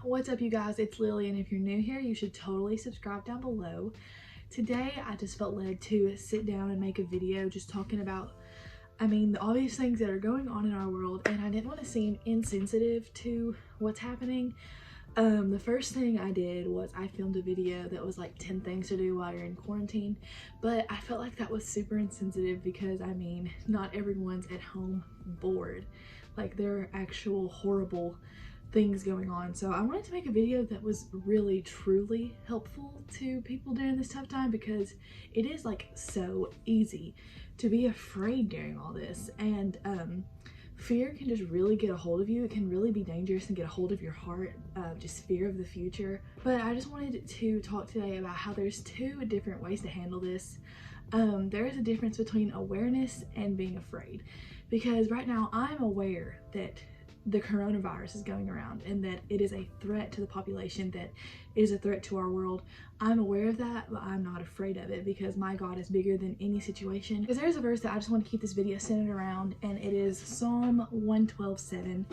What's up, you guys? It's Lily, and if you're new here, you should totally subscribe down below. Today, I just felt led to sit down and make a video just talking about, the obvious things that are going on in our world, and I didn't want to seem insensitive to what's happening. The first thing I did was I filmed a video that was like 10 things to do while you're in quarantine, but I felt like that was super insensitive because, not everyone's at home bored. Like, there are actual horrible things going on. So I wanted to make a video that was really truly helpful to people during this tough time, because it is like so easy to be afraid during all this, and fear can just really get a hold of you. It can really be dangerous and get a hold of your heart, just fear of the future. But I just wanted to talk today about how there's two different ways to handle this. There is a difference between awareness and being afraid, because right now I'm aware that the coronavirus is going around and that it is a threat to the population, that it is a threat to our world. I'm aware of that, but I'm not afraid of it because my God is bigger than any situation. Because there's a verse that I just want to keep this video centered around, and it is Psalm 112:7,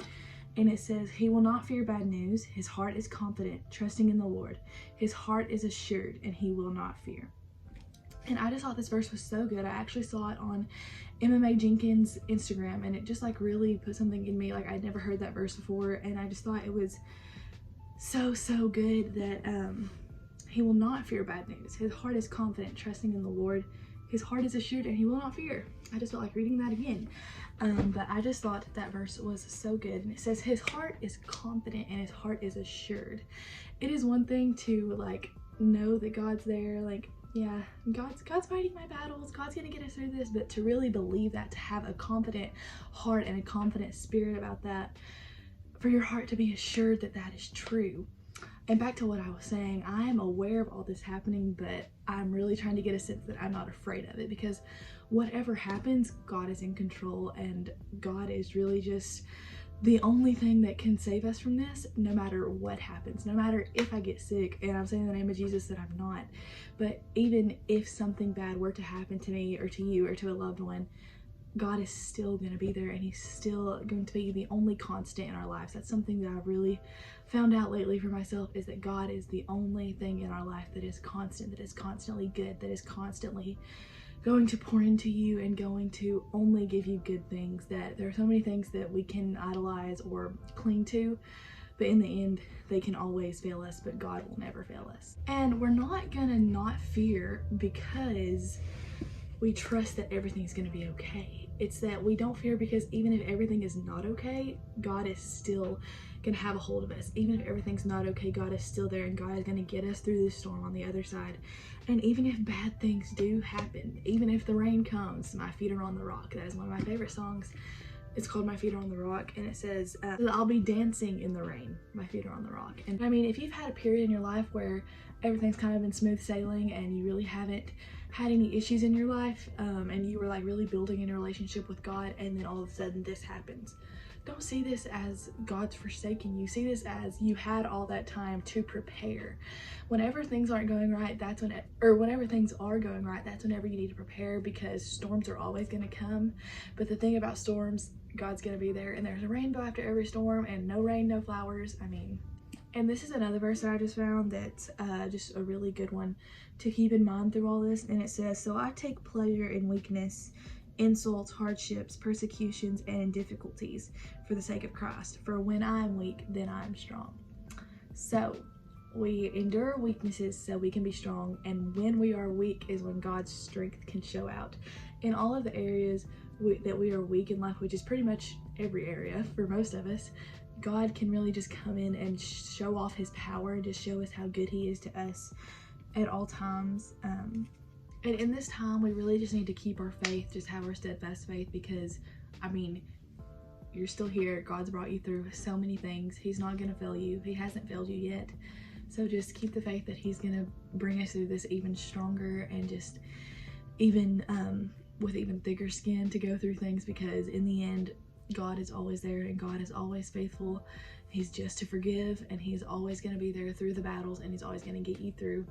and it says, "He will not fear bad news. His heart is confident, trusting in the Lord. His heart is assured, and he will not fear." And I just thought this verse was so good. I actually saw it on MMA Jenkins' Instagram, and it just like really put something in me. Like, I'd never heard that verse before, and I just thought it was so good that he will not fear bad news. His heart is confident, trusting in the Lord. His heart is assured, and he will not fear. I just felt like reading that again. But I just thought that verse was so good. And it says his heart is confident and his heart is assured. It is one thing to like know that God's there, like, yeah, God's fighting my battles, God's gonna get us through this, but to really believe that, to have a confident heart and a confident spirit about that, for your heart to be assured that that is true. And back to what I was saying, I am aware of all this happening, but I'm really trying to get a sense that I'm not afraid of it, because whatever happens, God is in control, and God is really just the only thing that can save us from this, no matter what happens. No matter if I get sick, and I'm saying in the name of Jesus that I'm not, but even if something bad were to happen to me or to you or to a loved one, God is still going to be there, and he's still going to be the only constant in our lives. That's something that I've really found out lately for myself, is that God is the only thing in our life that is constant, that is constantly good, that is constantly going to pour into you and going to only give you good things. That there are so many things that we can idolize or cling to, but in the end they can always fail us, but God will never fail us. And we're not gonna not fear because we trust that everything's gonna be okay. It's that we don't fear because even if everything is not okay, God is still gonna have a hold of us. Even if everything's not okay, God is still there, and God is gonna get us through this storm on the other side. And even if bad things do happen, even if the rain comes, my feet are on the rock. That is one of my favorite songs. It's called My Feet Are on the Rock, and it says, I'll be dancing in the rain, my feet are on the rock. And if you've had a period in your life where everything's kind of been smooth sailing and you really haven't had any issues in your life, and you were like really building in your relationship with God, and then all of a sudden this happens, don't see this as God's forsaking you. See this as you had all that time to prepare. Whenever things aren't going right, that's when, or whenever things are going right, that's whenever you need to prepare, because storms are always going to come. But the thing about storms, God's going to be there, and there's a rainbow after every storm, and no rain, no flowers. And this is another verse that I just found that's just a really good one to keep in mind through all this. And it says, "So I take pleasure in weakness, insults, hardships, persecutions, and in difficulties for the sake of Christ. For when I am weak, then I am strong." So we endure weaknesses so we can be strong, and when we are weak is when God's strength can show out. In all of the areas that we are weak in life, which is pretty much every area for most of us, God can really just come in and show off his power and just show us how good he is to us at all times. And in this time, we really just need to keep our faith, just have our steadfast faith, because you're still here. God's brought you through so many things. He's not gonna fail you. He hasn't failed you yet. So just keep the faith that he's gonna bring us through this even stronger, and just even with even thicker skin to go through things, because in the end, God is always there, and God is always faithful. He's just to forgive, and he's always going to be there through the battles, and he's always going to get you through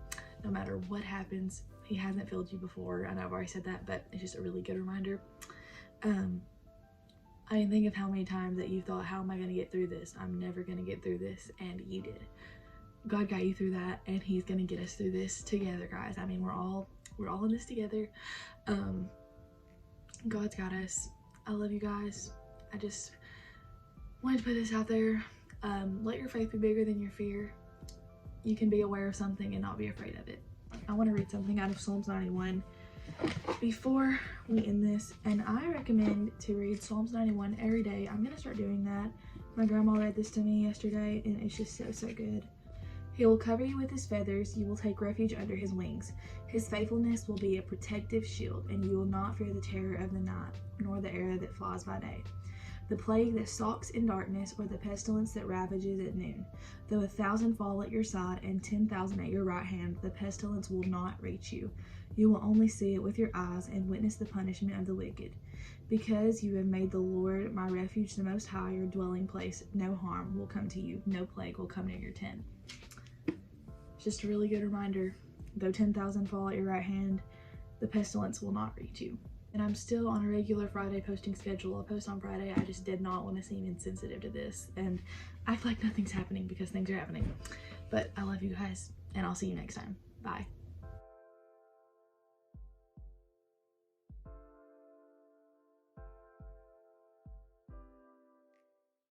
no matter what happens. He hasn't failed you before. I know I've already said that, but it's just a really good reminder. I can think of how many times that you thought, how am I going to get through this? I'm never going to get through this. And you did. God got you through that, and he's going to get us through this together, guys. I mean, we're all in this together. God's got us. I love you guys. I just wanted to put this out there. Let your faith be bigger than your fear. You can be aware of something and not be afraid of it. I want to read something out of Psalms 91 before we end this, and I recommend to read Psalms 91 every day. I'm gonna start doing that. My grandma read this to me yesterday, and it's just so good. He will cover you with his feathers, you will take refuge under his wings. His faithfulness will be a protective shield, and you will not fear the terror of the night, nor the arrow that flies by day, the plague that stalks in darkness, or the pestilence that ravages at noon. Though 1,000 fall at your side and 10,000 at your right hand, the pestilence will not reach you. You will only see it with your eyes and witness the punishment of the wicked. Because you have made the Lord my refuge, the Most High, your dwelling place, no harm will come to you, no plague will come near your tent. It's just a really good reminder. Though 10,000 fall at your right hand, the pestilence will not reach you. And I'm still on a regular Friday posting schedule. I'll post on Friday. I just did not want to seem insensitive to this and act like nothing's happening because things are happening. But I love you guys, and I'll see you next time. Bye.